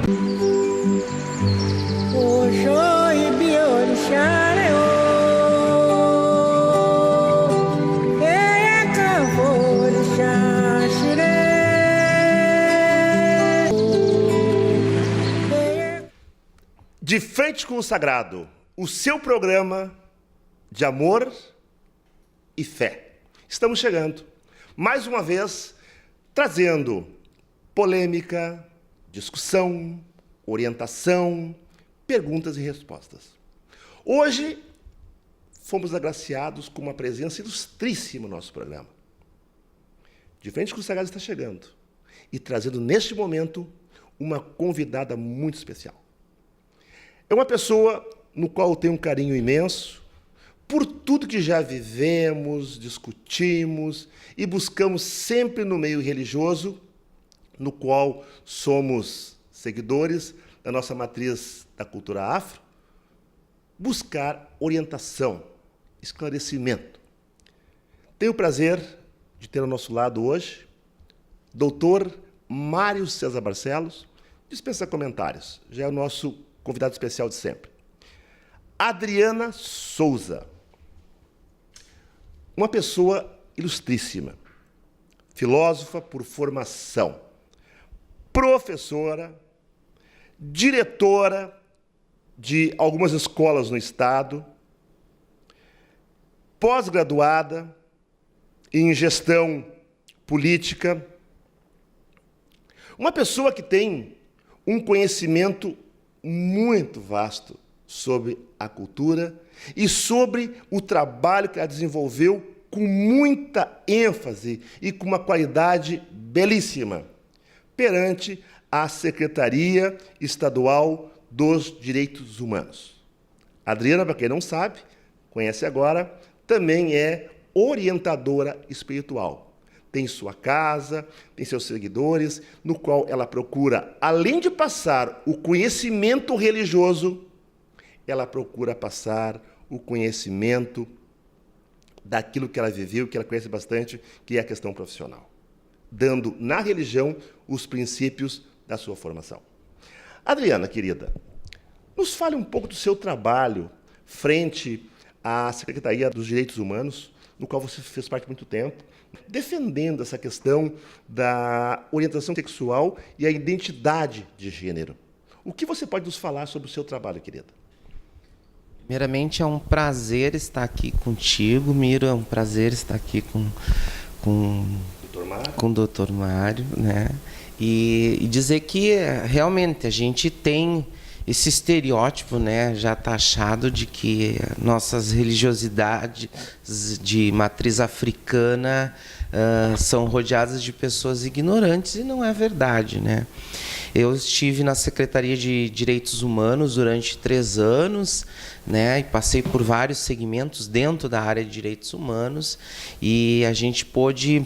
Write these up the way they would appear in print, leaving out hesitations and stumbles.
De Frente com o Sagrado, o seu programa de amor e fé. Estamos chegando, mais uma vez, trazendo polêmica, discussão, orientação, perguntas e respostas. Hoje, fomos agraciados com uma presença ilustríssima no nosso programa. De Frente com o Sagrado está chegando e trazendo, neste momento, uma convidada muito especial. É uma pessoa no qual eu tenho um carinho imenso, por tudo que já vivemos, discutimos e buscamos sempre no meio religioso, no qual somos seguidores da nossa matriz da cultura afro, buscar orientação, esclarecimento. Tenho o prazer de ter ao nosso lado hoje Dr. Mário César Barcelos, dispensa comentários, já é o nosso convidado especial de sempre. Adriana Souza, uma pessoa ilustríssima, filósofa por formação, professora, diretora de algumas escolas no estado, pós-graduada em gestão política, uma pessoa que tem um conhecimento muito vasto sobre a cultura e sobre o trabalho que ela desenvolveu com muita ênfase e com uma qualidade belíssima perante a Secretaria Estadual dos Direitos Humanos. A Adriana, para quem não sabe, conhece agora, também é orientadora espiritual. Tem sua casa, tem seus seguidores, no qual ela procura, além de passar o conhecimento religioso, ela procura passar o conhecimento daquilo que ela viveu, que ela conhece bastante, que é a questão profissional, dando na religião os princípios da sua formação. Adriana, querida, nos fale um pouco do seu trabalho frente à Secretaria dos Direitos Humanos, no qual você fez parte há muito tempo, defendendo essa questão da orientação sexual e a identidade de gênero. O que você pode nos falar sobre o seu trabalho, querida? Primeiramente, é um prazer estar aqui contigo, Miro, é um prazer estar aqui com o Dr. Mário, né? E dizer que realmente a gente tem esse estereótipo, né, já taxado de que nossas religiosidades de matriz africana são rodeadas de pessoas ignorantes, e não é verdade, né? Eu estive na Secretaria de Direitos Humanos durante 3 anos, né, e passei por vários segmentos dentro da área de direitos humanos, e a gente pôde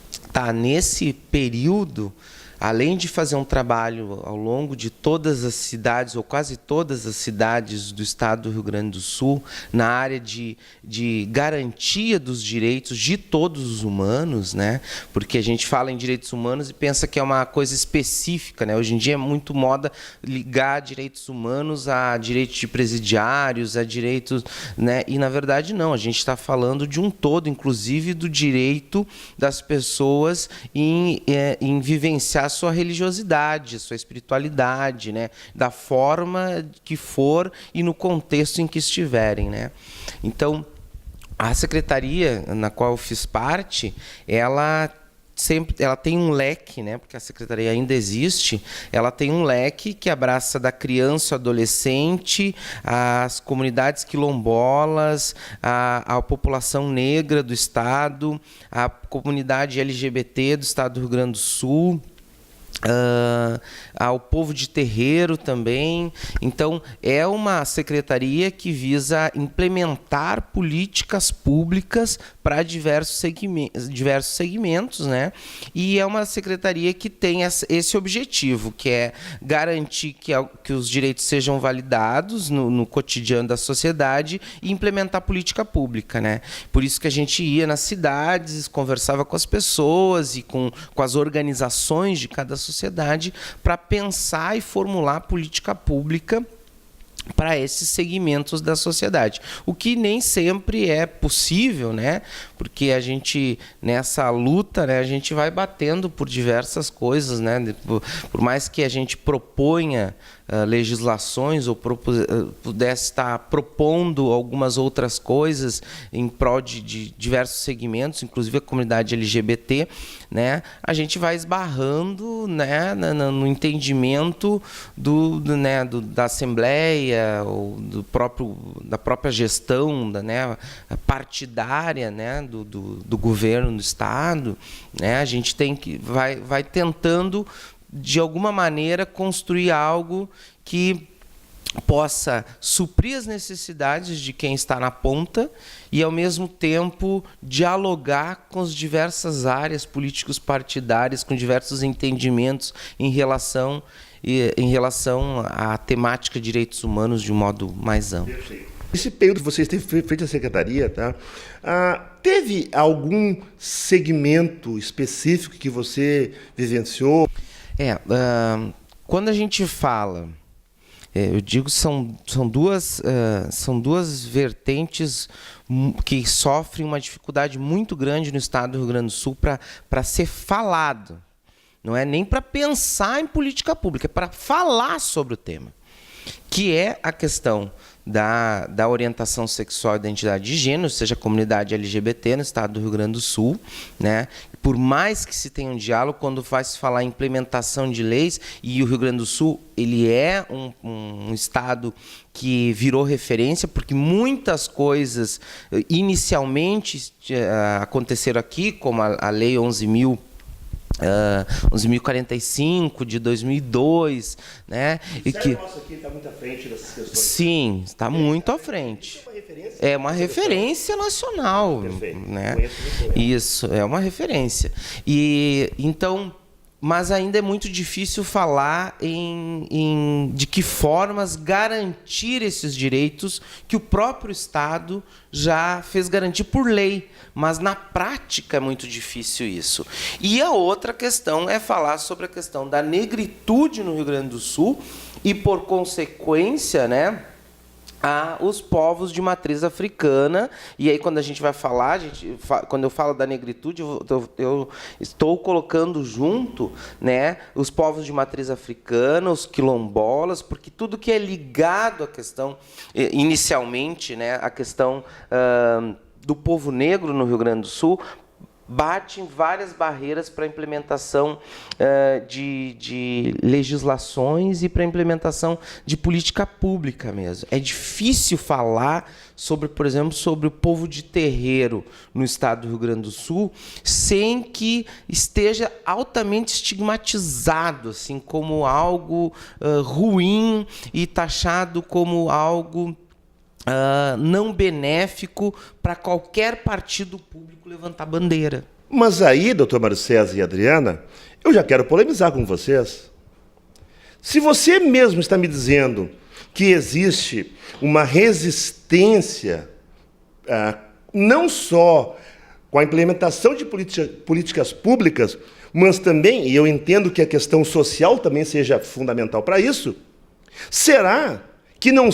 estar nesse período, além de fazer um trabalho ao longo de todas as cidades, ou quase todas as cidades do estado do Rio Grande do Sul, na área de garantia dos direitos de todos os humanos, né? Porque a gente fala em direitos humanos e pensa que é uma coisa específica, né? Hoje em dia é muito moda ligar direitos humanos a direitos de presidiários, a direitos, né? E, na verdade, não. A gente está falando de um todo, inclusive do direito das pessoas em vivenciar a sua religiosidade, a sua espiritualidade, né? Da forma que for e no contexto em que estiverem, né? Então, a secretaria na qual eu fiz parte, ela tem um leque, né? Porque a secretaria ainda existe, ela tem um leque que abraça da criança, adolescente, as comunidades quilombolas, a população negra do estado, a comunidade LGBT do estado do Rio Grande do Sul, ao povo de terreiro também. Então, é uma secretaria que visa implementar políticas públicas para diversos segmentos, né? E é uma secretaria que tem esse objetivo, que é garantir que os direitos sejam validados no cotidiano da sociedade e implementar política pública, né? Por isso que a gente ia nas cidades, conversava com as pessoas e com as organizações de cada sociedade para pensar e formular política pública para esses segmentos da sociedade. O que nem sempre é possível, né? Porque a gente, nessa luta, né, a gente vai batendo por diversas coisas, né? Por mais que a gente proponha legislações ou pudesse estar propondo algumas outras coisas em prol de diversos segmentos, inclusive a comunidade LGBT, né, a gente vai esbarrando, né, no entendimento da Assembleia ou da própria gestão né, partidária, né, do governo do Estado, né, a gente vai tentando de alguma maneira construir algo que possa suprir as necessidades de quem está na ponta e, ao mesmo tempo, dialogar com as diversas áreas políticos partidárias, com diversos entendimentos em relação à temática de direitos humanos de um modo mais amplo. Esse período que vocês têm feito a secretaria, tá? Teve algum segmento específico que você vivenciou? Quando a gente fala, eu digo são duas vertentes que sofrem uma dificuldade muito grande no estado do Rio Grande do Sul para ser falado. Não é nem para pensar em política pública, é para falar sobre o tema, que é a questão da orientação sexual e identidade de gênero, seja a comunidade LGBT no estado do Rio Grande do Sul, né? Por mais que se tenha um diálogo, quando vai-se falar em implementação de leis, e o Rio Grande do Sul ele é um estado que virou referência, porque muitas coisas inicialmente aconteceram aqui, como a Lei 11.045 de 2002, né? E que nosso aqui está muito à frente dessas questões. Sim, está muito à frente. É uma referência nacional, né? Isso, é uma referência. E então, mas ainda é muito difícil falar de que formas garantir esses direitos que o próprio Estado já fez garantir por lei, mas na prática é muito difícil isso. E a outra questão é falar sobre a questão da negritude no Rio Grande do Sul e, por consequência, né, os povos de matriz africana. E aí, quando a gente vai falar, quando eu falo da negritude, eu estou colocando junto, né, os povos de matriz africana, os quilombolas, porque tudo que é ligado à questão, inicialmente, né, a questão do povo negro no Rio Grande do Sul, bate em várias barreiras para a implementação de legislações e para a implementação de política pública mesmo. É difícil falar sobre, por exemplo, sobre o povo de terreiro no estado do Rio Grande do Sul sem que esteja altamente estigmatizado assim, como algo ruim e taxado como algo não benéfico para qualquer partido público levantar bandeira. Mas aí, doutor Mário César e Adriana, eu já quero polemizar com vocês. Se você mesmo está me dizendo que existe uma resistência, não só com a implementação de políticas públicas, mas também, e eu entendo que a questão social também seja fundamental para isso, será que não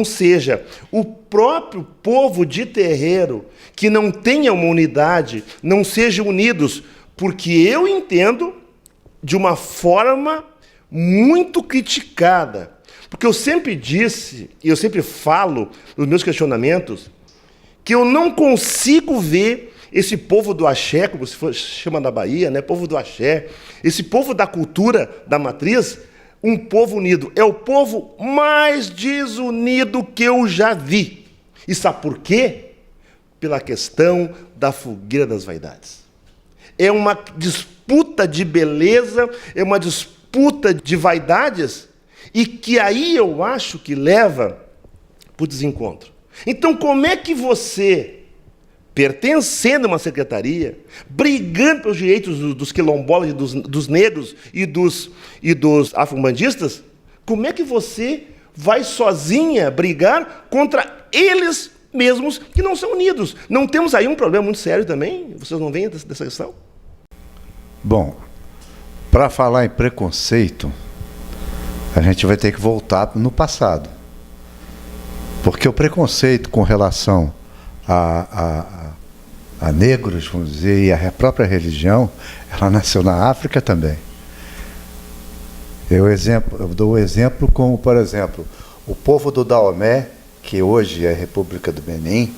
seja o próprio povo de terreiro que não tenha uma unidade, não sejam unidos, porque eu entendo de uma forma muito criticada. Porque eu sempre disse, e eu sempre falo nos meus questionamentos, que eu não consigo ver esse povo do axé, como se chama na Bahia, né? Povo do axé, esse povo da cultura da matriz, um povo unido. É o povo mais desunido que eu já vi. E sabe por quê? Pela questão da fogueira das vaidades. É uma disputa de beleza, é uma disputa de vaidades, e que aí eu acho que leva para o desencontro. Então, como é que você, pertencendo a uma secretaria, brigando pelos direitos dos quilombolas, dos negros e dos afro-umbandistas, como é que você vai sozinha brigar contra eles mesmos que não são unidos? Não temos aí um problema muito sério também? Vocês não veem dessa questão? Bom, Para falar em preconceito, a gente vai ter que voltar no passado. Porque o preconceito com relação a negros, vamos dizer, e a própria religião, ela nasceu na África também. Eu dou o exemplo como, por exemplo, o povo do Daomé, que hoje é a República do Benin,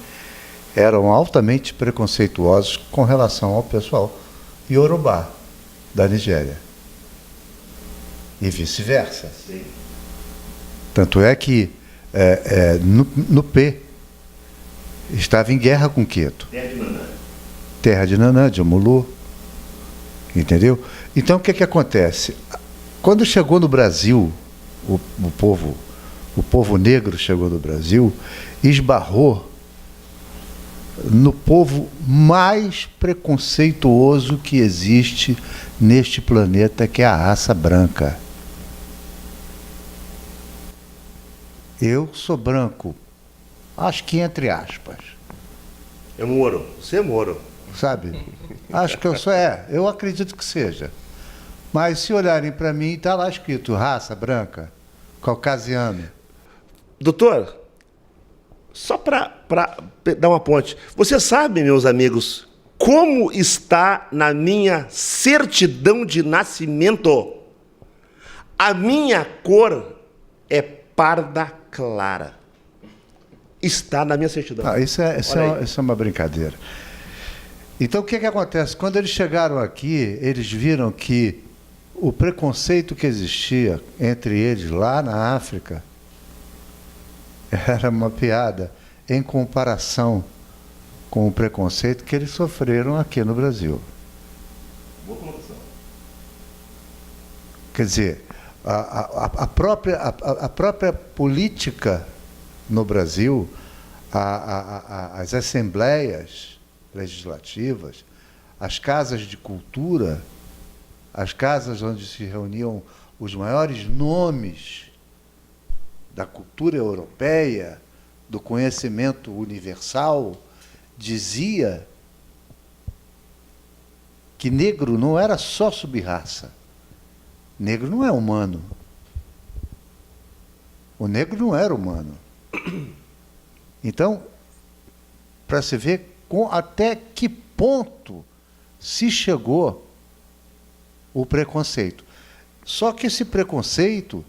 eram altamente preconceituosos com relação ao pessoal Yorubá, da Nigéria. E vice-versa. Tanto é que no P estava em guerra com Queto. Terra de Nanã, de Omulu. Entendeu? Então, o que acontece? Quando chegou no Brasil, o povo negro chegou no Brasil, esbarrou no povo mais preconceituoso que existe neste planeta, que é a raça branca. Eu sou branco, acho que entre aspas. É Moro, você é Moro. Sabe? Acho que eu sou, eu acredito que seja. Mas se olharem para mim, está lá escrito raça branca, caucasiano. Doutor, só para dar uma ponte, você sabe, meus amigos, como está na minha certidão de nascimento? A minha cor é parda clara. Está na minha certidão. Isso é uma brincadeira. Então, o que acontece? Quando eles chegaram aqui, eles viram que o preconceito que existia entre eles lá na África era uma piada em comparação com o preconceito que eles sofreram aqui no Brasil. Boa colocação. Quer dizer, a própria política no Brasil, as assembleias legislativas, as casas de cultura, as casas onde se reuniam os maiores nomes da cultura europeia, do conhecimento universal, dizia que negro não era só subraça. Negro não é humano. O negro não era humano. Então, para se ver até que ponto se chegou o preconceito. Só que esse preconceito,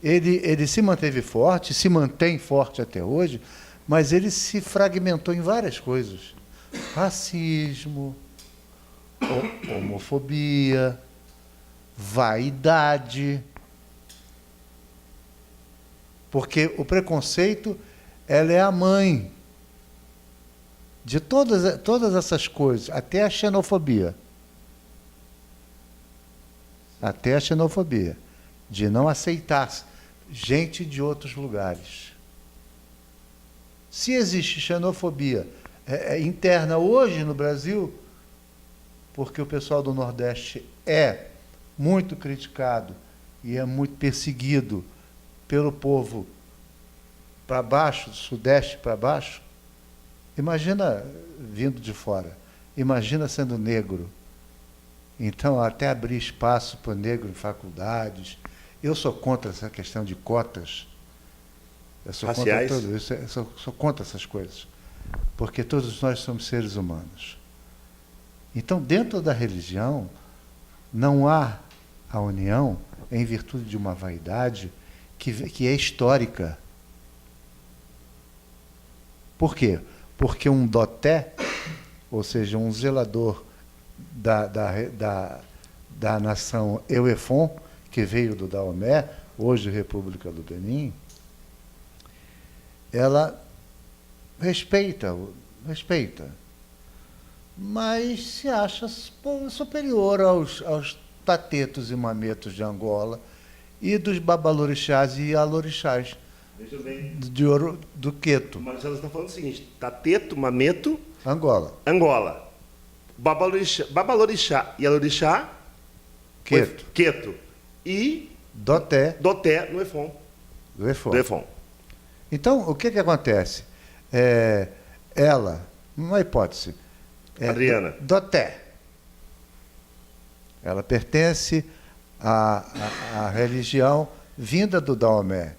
ele se manteve forte, se mantém forte até hoje, mas ele se fragmentou em várias coisas. Racismo, homofobia, vaidade. Porque o preconceito, ela é a mãe de todas essas coisas, até a xenofobia. Até a xenofobia, de não aceitar gente de outros lugares. Se existe xenofobia interna hoje no Brasil, porque o pessoal do Nordeste é muito criticado e é muito perseguido pelo povo para baixo, do Sudeste para baixo, imagina vindo de fora, imagina sendo negro. Então, até abrir espaço para o negro em faculdades. Eu sou contra essa questão de cotas. Eu sou raciais? Contra tudo isso. Eu sou contra essas coisas. Porque todos nós somos seres humanos. Então, dentro da religião, não há a união em virtude de uma vaidade que é histórica. Por quê? Porque um doté, ou seja, um zelador da nação Euefon, que veio do Daomé, hoje República do Benin, ela respeita, mas se acha superior aos tatetos e mametos de Angola e dos babalorixás e alorixás do Queto. Mas nós estamos falando o seguinte: tateto, mameto, Angola. Babalorixá e alorixá, Queto. E Doté no Efon. do Efon. Do Efon. Então, o que acontece? Ela, uma hipótese, Adriana. Doté. Ela pertence a religião vinda do Daomé.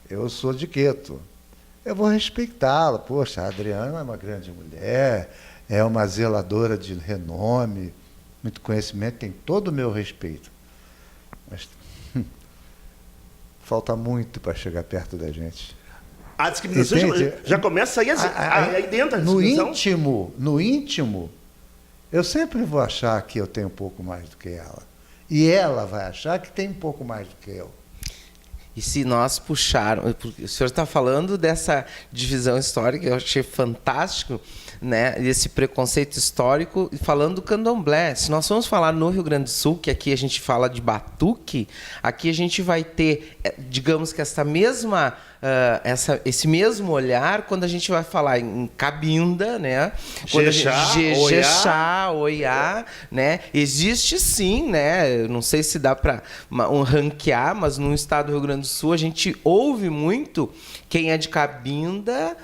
Eu sou de Queto. Eu vou respeitá-la. Poxa, a Adriana é uma grande mulher, é uma zeladora de renome, muito conhecimento, tem todo o meu respeito. Mas falta muito para chegar perto da gente. A discriminação já começa aí dentro da discriminação. No íntimo, eu sempre vou achar que eu tenho um pouco mais do que ela. E ela vai achar que tem um pouco mais do que eu. E se nós puxarmos... O senhor está falando dessa divisão histórica, eu achei fantástico, né, esse preconceito histórico, e falando do candomblé. Se nós vamos falar no Rio Grande do Sul, que aqui a gente fala de batuque, aqui a gente vai ter, digamos que essa mesma... esse mesmo olhar quando a gente vai falar em cabinda, né? Jexá, Oiá, né? Existe sim, né? Eu não sei se dá para ranquear, mas no estado do Rio Grande do Sul a gente ouve muito quem é de cabinda,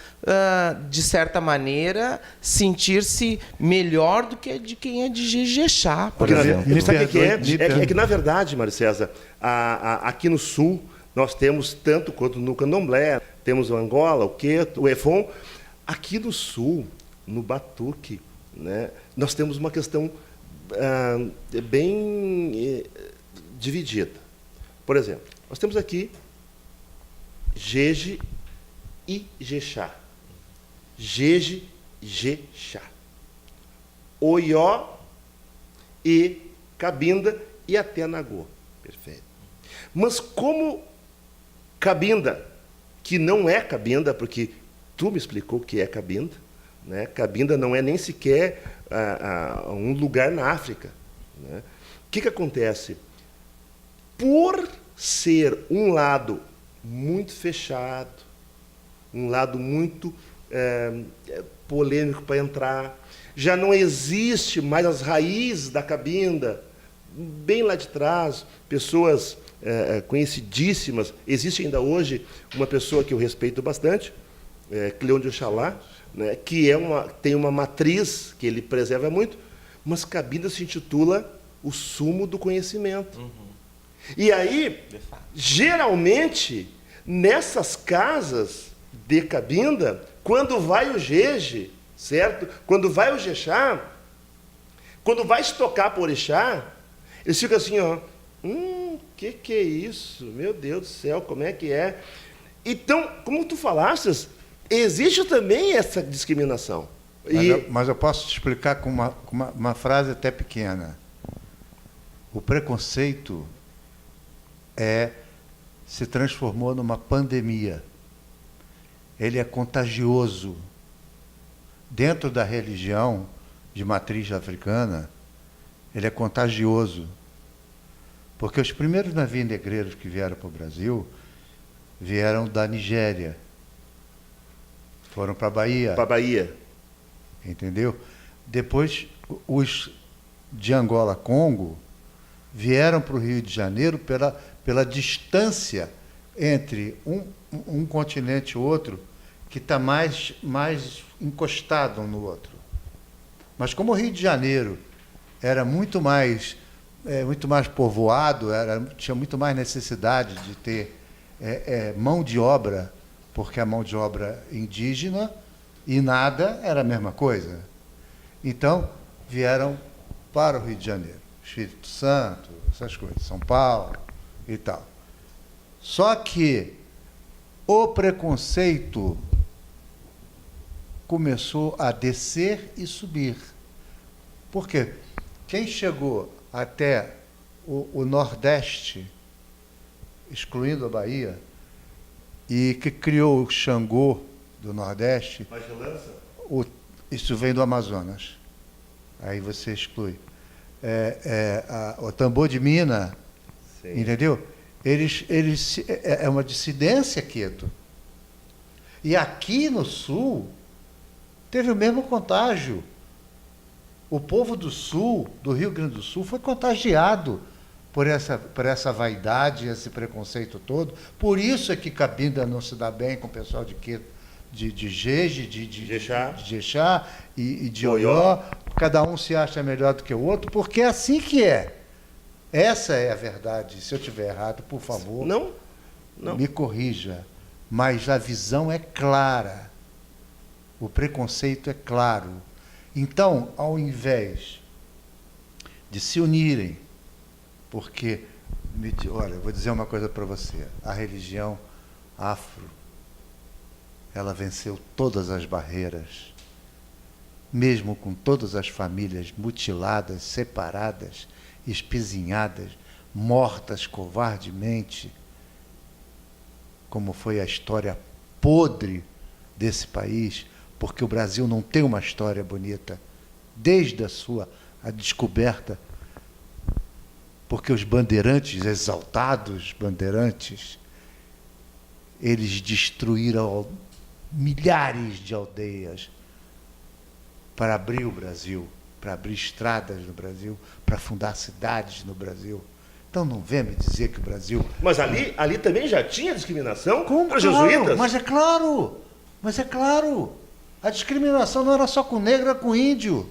de certa maneira, sentir-se melhor do que de quem é de Jexá, por exemplo. Sabe o que é? É que, na verdade, Mário César, aqui no Sul, nós temos, tanto quanto no candomblé, temos o Angola, o Queto, o Efon. Aqui no Sul, no batuque, né, nós temos uma questão bem dividida. Por exemplo, nós temos aqui Jeje e Jexá. Jeje, Jexá. Oió e Cabinda e até Nagô. Perfeito. Mas como cabinda, que não é cabinda, porque tu me explicou o que é cabinda, né? Cabinda não é nem sequer um lugar na África, né? O que acontece? Por ser um lado muito fechado, um lado muito polêmico para entrar, já não existe mais as raízes da cabinda, bem lá de trás, pessoas conhecidíssimas. Existe ainda hoje uma pessoa que eu respeito bastante, Cleon de Oxalá, né, que tem uma matriz que ele preserva muito, mas cabinda se intitula o sumo do conhecimento. Uhum. E aí, geralmente, nessas casas de cabinda, quando vai o jeje, certo? Quando vai o jexá, quando vai se tocar por orixá, eles ficam assim, ó, que é isso? Meu Deus do céu, como é que é? Então, como tu falaste, existe também essa discriminação. Mas eu posso te explicar com uma frase até pequena. O preconceito se transformou numa pandemia. Ele é contagioso. Dentro da religião de matriz africana, ele é contagioso. Porque os primeiros navios negreiros que vieram para o Brasil vieram da Nigéria. Foram para a Bahia. Para a Bahia. Entendeu? Depois, os de Angola, Congo, vieram para o Rio de Janeiro pela distância entre um continente e outro, que está mais encostado um no outro. Mas como o Rio de Janeiro era muito mais povoado, tinha muito mais necessidade de ter mão de obra, porque a mão de obra indígena e nada era a mesma coisa. Então, vieram para o Rio de Janeiro, Espírito Santo, essas coisas, São Paulo e tal. Só que o preconceito começou a descer e subir. Por quê? Quem chegou até o Nordeste, excluindo a Bahia, e que criou o Xangô do Nordeste, isso vem do Amazonas. Aí você exclui. O tambor de mina, sim, entendeu? É uma dissidência, Queto. E aqui no Sul, teve o mesmo contágio. O povo do Sul, do Rio Grande do Sul, foi contagiado por essa vaidade, esse preconceito todo. Por isso é que Cabinda não se dá bem com o pessoal de Jeje, de Jexá e de Oió. Cada um se acha melhor do que o outro, porque é assim que é. Essa é a verdade. Se eu estiver errado, por favor, Não? me corrija. Mas a visão é clara. O preconceito é claro. Então, ao invés de se unirem, porque, olha, eu vou dizer uma coisa para você, a religião afro, ela venceu todas as barreiras, mesmo com todas as famílias mutiladas, separadas, espezinhadas, mortas covardemente, como foi a história podre desse país, porque o Brasil não tem uma história bonita, desde a descoberta, porque os bandeirantes, exaltados bandeirantes, eles destruíram milhares de aldeias para abrir o Brasil, para abrir estradas no Brasil, para fundar cidades no Brasil. Então não venha me dizer que o Brasil... Mas ali também já tinha discriminação para Claro, jesuítas? mas é claro. A discriminação não era só com negro, era com índio.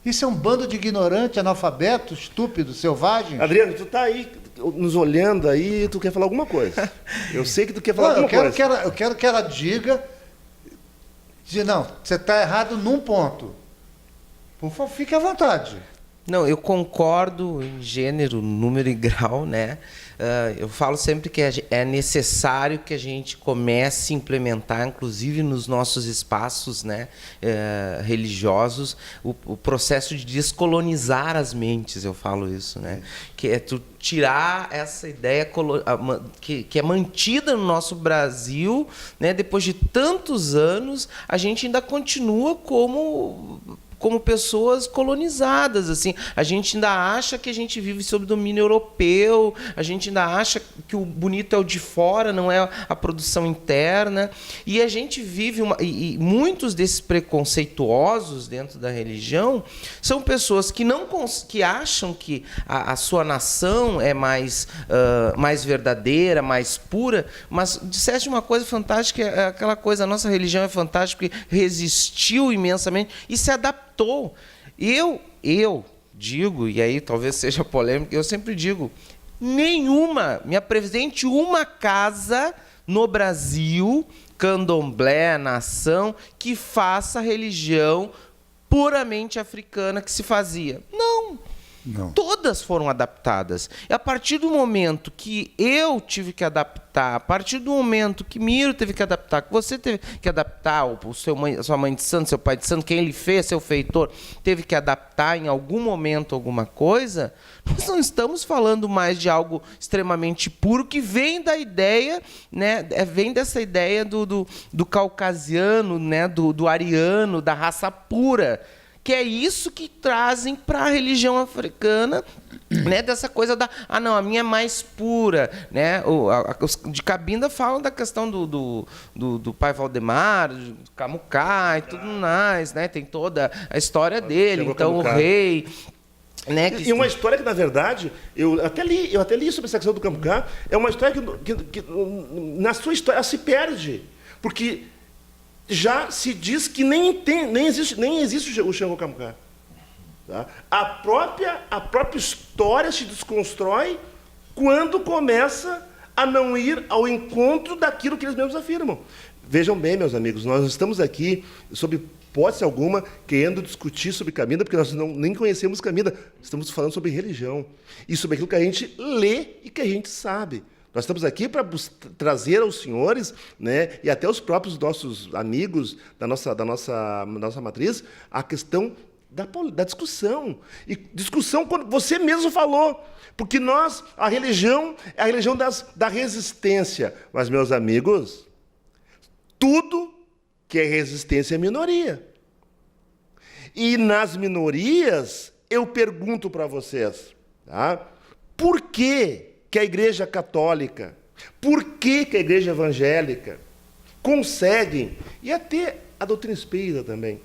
Isso é um bando de ignorante, analfabeto, estúpido, selvagem. Adriano, tu tá aí nos olhando aí, tu quer falar alguma coisa. Eu sei que tu quer falar alguma coisa. Eu quero que ela diga, não, você está errado num ponto. Por favor, fique à vontade. Não, eu concordo em gênero, número e grau, né? Eu falo sempre que é necessário que a gente comece a implementar, inclusive nos nossos espaços, né, religiosos, o processo de descolonizar as mentes, eu falo isso, né? Que é tu tirar essa ideia que é mantida no nosso Brasil, né? Depois de tantos anos, a gente ainda continua como pessoas colonizadas, assim. A gente ainda acha que a gente vive sob domínio europeu, a gente ainda acha que o bonito é o de fora, não é a produção interna. E a gente vive e muitos desses preconceituosos dentro da religião são pessoas que acham que a sua nação é mais verdadeira, mais pura, mas disseste uma coisa fantástica, é aquela coisa, a nossa religião é fantástica porque resistiu imensamente e se adaptou. Eu digo, e aí talvez seja polêmico, eu sempre digo, me apresente uma casa no Brasil, candomblé, nação, que faça religião puramente africana que se fazia. Não. Todas foram adaptadas. E a partir do momento que eu tive que adaptar, a partir do momento que Miro teve que adaptar, que você teve que adaptar, a sua mãe de santo, seu pai de santo, quem ele fez, seu feitor, teve que adaptar em algum momento alguma coisa, nós não estamos falando mais de algo extremamente puro, que vem da ideia, né, vem dessa ideia do caucasiano, né, do ariano, da raça pura, que é isso que trazem para a religião africana, né? Dessa coisa a minha é mais pura, né? Os de Cabinda falam da questão do pai Valdemar, do Camucá e tudo mais, né? Tem toda a história dele, então o rei, né? E uma história que, na verdade, eu até li sobre essa questão do Camucá, é uma história que na sua história ela se perde, porque já se diz que nem existe o Xangô Camucá. Tá? A própria história se desconstrói quando começa a não ir ao encontro daquilo que eles mesmos afirmam. Vejam bem, meus amigos, nós estamos aqui, sob hipótese alguma, querendo discutir sobre Cabinda, porque nós nem conhecemos Cabinda. Estamos falando sobre religião e sobre aquilo que a gente lê e que a gente sabe. Nós estamos aqui para trazer aos senhores, né, e até os próprios nossos amigos da nossa matriz, a questão da discussão. E discussão, quando você mesmo falou, porque a religião é a religião da resistência. Mas, meus amigos, tudo que é resistência é minoria. E nas minorias, eu pergunto para vocês, tá? Por que a Igreja Católica, por que a Igreja Evangélica conseguem, e até a doutrina espírita também,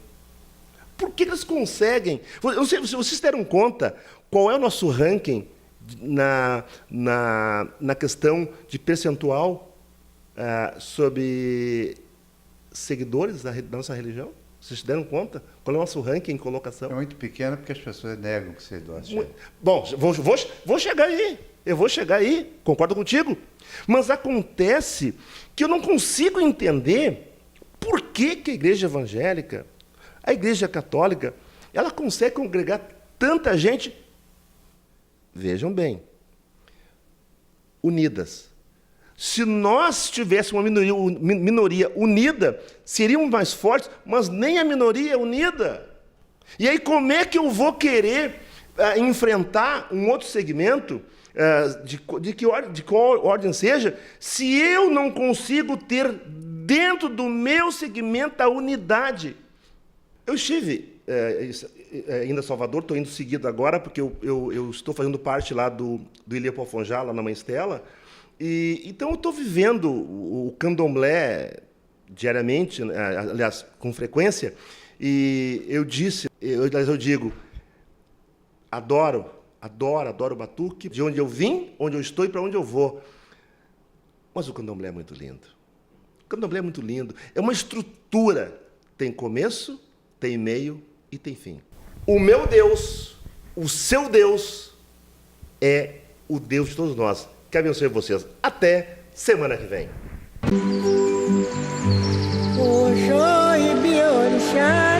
por que eles conseguem? Eu não sei se vocês deram conta qual é o nosso ranking na questão de percentual sobre seguidores da nossa religião? Vocês se deram conta? Qual é o nosso ranking em colocação? É muito pequeno porque as pessoas negam que você doce. Bom, vou chegar aí. Eu vou chegar aí, concordo contigo. Mas acontece que eu não consigo entender por que a igreja evangélica, a igreja católica, ela consegue congregar tanta gente, vejam bem, unidas. Se nós tivéssemos uma minoria unida, seríamos mais fortes, mas nem a minoria é unida. E aí como é que eu vou querer enfrentar um outro segmento, de qual ordem seja, se eu não consigo ter dentro do meu segmento a unidade? Eu estive indo a Salvador, estou indo seguido agora, porque eu estou fazendo parte lá do Ilha Pofonjá, lá na Mãe Estela, então eu estou vivendo o candomblé diariamente, aliás, com frequência, e eu digo, adoro o batuque, de onde eu vim, onde eu estou e para onde eu vou. Mas o candomblé é muito lindo. O candomblé é muito lindo. É uma estrutura. Tem começo, tem meio e tem fim. O meu Deus, o seu Deus, é o Deus de todos nós. Que abençoe vocês. Até semana que vem. Oxói, Biorixá.